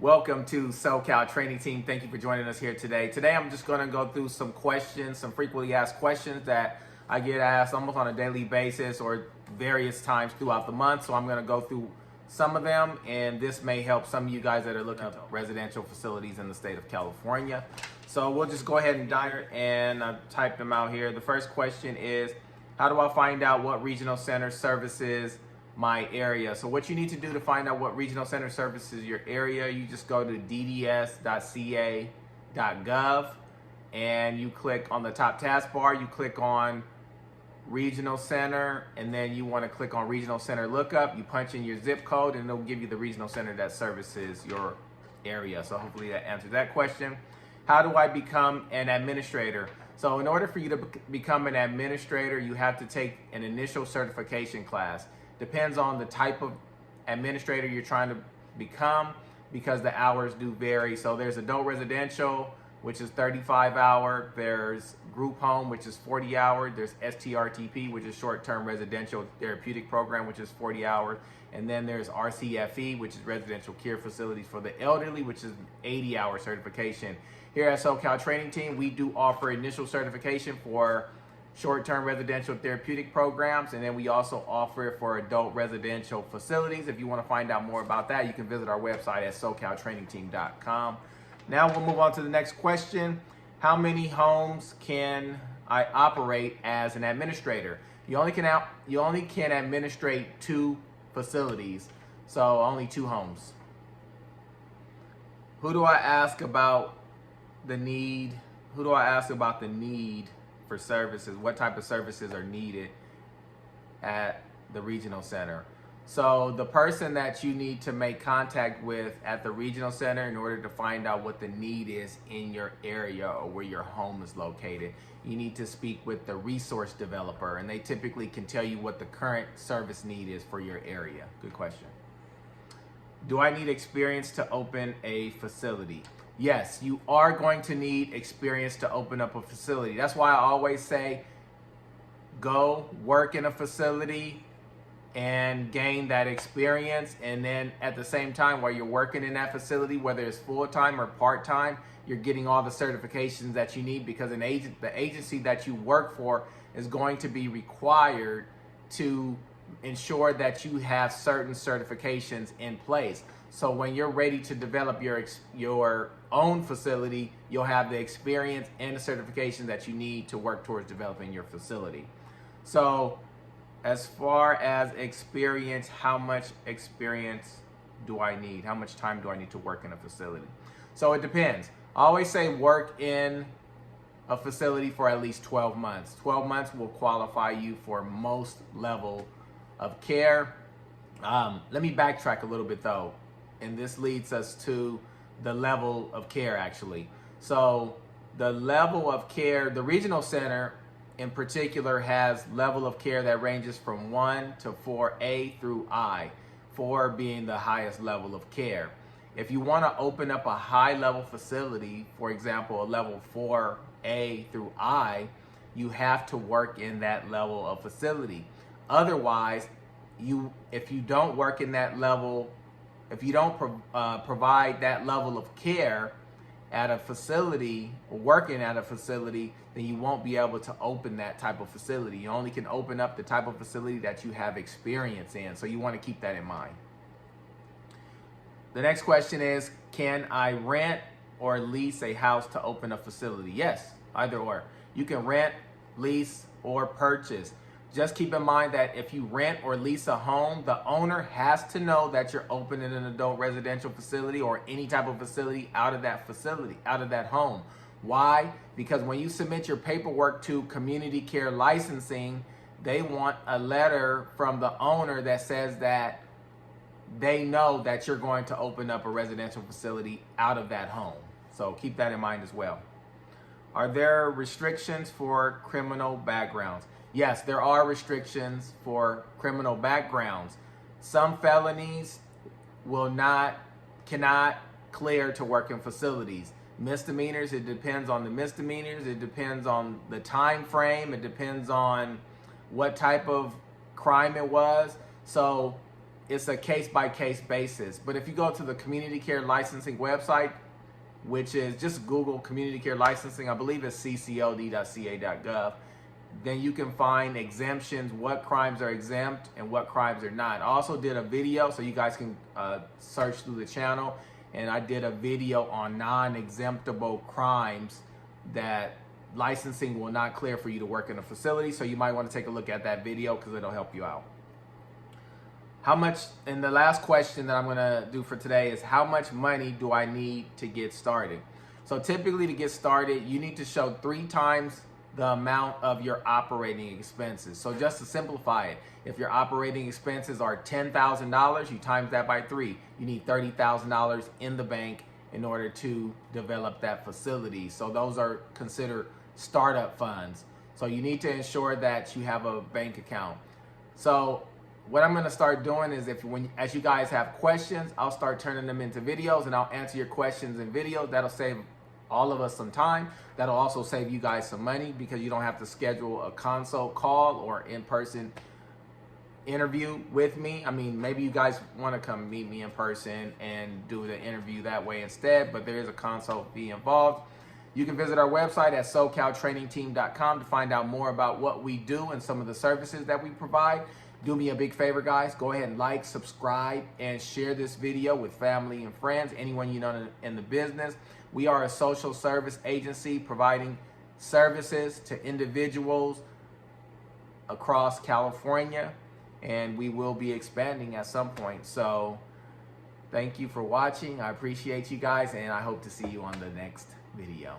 Welcome to SoCal Training Team. Thank you for joining us here today. Today I'm just going to go through some questions, some frequently asked questions that I get asked almost on a daily basis or various times throughout the month. So I'm going to go through some of them, and this may help some of you guys that are looking at residential facilities in the state of California. So we'll just go ahead and dive, and I've typed them out here. The first question is, how do I find out what regional center services my area? So what you need to do to find out what regional center services your area, you just go to dds.ca.gov and you click on the top taskbar, you click on regional center, and then you want to click on regional center lookup. You punch in your zip code and it'll give you the regional center that services your area. So hopefully that answers that question. How do I become an administrator? So in order for you to become an administrator, you have to take an initial certification class. Depends on the type of administrator you're trying to become, because the hours do vary. So there's adult residential, which is 35 hour. There's group home, which is 40 hours. There's STRTP, which is short-term residential therapeutic program, which is 40 hours. And then there's RCFE, which is residential care facilities for the elderly, which is 80-hour certification. Here at SoCal Training Team, we do offer initial certification for short-term residential therapeutic programs, and then we also offer it for adult residential facilities. If you want to find out more about that, you can visit our website at socaltrainingteam.com. Now we'll move on to the next question. How many homes can I operate as an administrator? You only can administrate 2 facilities, so only 2 homes. Who do I ask about the need? Who do I ask about the need for services? What type of services are needed at the regional center? So the person that you need to make contact with at the regional center in order to find out what the need is in your area or where your home is located, you need to speak with the resource developer, and they typically can tell you what the current service need is for your area. Good question. Do I need experience to open a facility? Yes, you are going to need experience to open up a facility. That's why I always say go work in a facility and gain that experience. And then at the same time, while you're working in that facility, whether it's full-time or part-time, you're getting all the certifications that you need, because the agency that you work for is going to be required to ensure that you have certain certifications in place. So when you're ready to develop your own facility, you'll have the experience and the certification that you need to work towards developing your facility. So as far as experience, how much experience do I need? How much time do I need to work in a facility? So it depends. I always say work in a facility for at least 12 months. 12 months will qualify you for most level of care. Let me backtrack a little bit though, and this leads us to the level of care actually. So the level of care, the regional center in particular has level of care that ranges from 1 to 4A through I, 4 being the highest level of care. If you want to open up a high level facility, for example, a level 4A through I, you have to work in that level of facility. Otherwise, if you don't work in that level, if you don't provide that level of care at a facility or working at a facility, then you won't be able to open that type of facility. You only can open up the type of facility that you have experience in. So you want to keep that in mind. The next question is, can I rent or lease a house to open a facility? Yes, either or. You can rent, lease, or purchase. Just keep in mind that if you rent or lease a home, the owner has to know that you're opening an adult residential facility or any type of facility, out of that home. Why? Because when you submit your paperwork to community care licensing, they want a letter from the owner that says that they know that you're going to open up a residential facility out of that home. So keep that in mind as well. Are there restrictions for criminal backgrounds? Yes, there are restrictions for criminal backgrounds. Some felonies cannot clear to work in facilities. Misdemeanors, it depends on the misdemeanors. It depends on the time frame. It depends on what type of crime it was. So it's a case-by-case basis. But if you go to the community care licensing website, which is just Google community care licensing, I believe it's ccod.ca.gov, then you can find exemptions, what crimes are exempt and what crimes are not. I also did a video, so you guys can search through the channel, and I did a video on non-exemptable crimes that licensing will not clear for you to work in a facility. So you might want to take a look at that video because it'll help you out. How much, and the last question that I'm gonna do for today is, how much money do I need to get started? So typically to get started, you need to show 3 times the amount of your operating expenses. So just to simplify it, if your operating expenses are $10,000, you times that by 3. You need $30,000 in the bank in order to develop that facility. So those are considered startup funds. So you need to ensure that you have a bank account. So what I'm gonna start doing is, as you guys have questions, I'll start turning them into videos, and I'll answer your questions in videos. That'll save all of us some time. That'll also save you guys some money because you don't have to schedule a consult call or in-person interview with me. I mean, maybe you guys want to come meet me in person and do the interview that way instead, but there is a consult fee involved. You can visit our website at SoCalTrainingTeam.com to find out more about what we do and some of the services that we provide. Do me a big favor, guys. Go ahead and like, subscribe, and share this video with family and friends, anyone you know in the business. We are a social service agency providing services to individuals across California, and we will be expanding at some point. So thank you for watching. I appreciate you guys, and I hope to see you on the next video.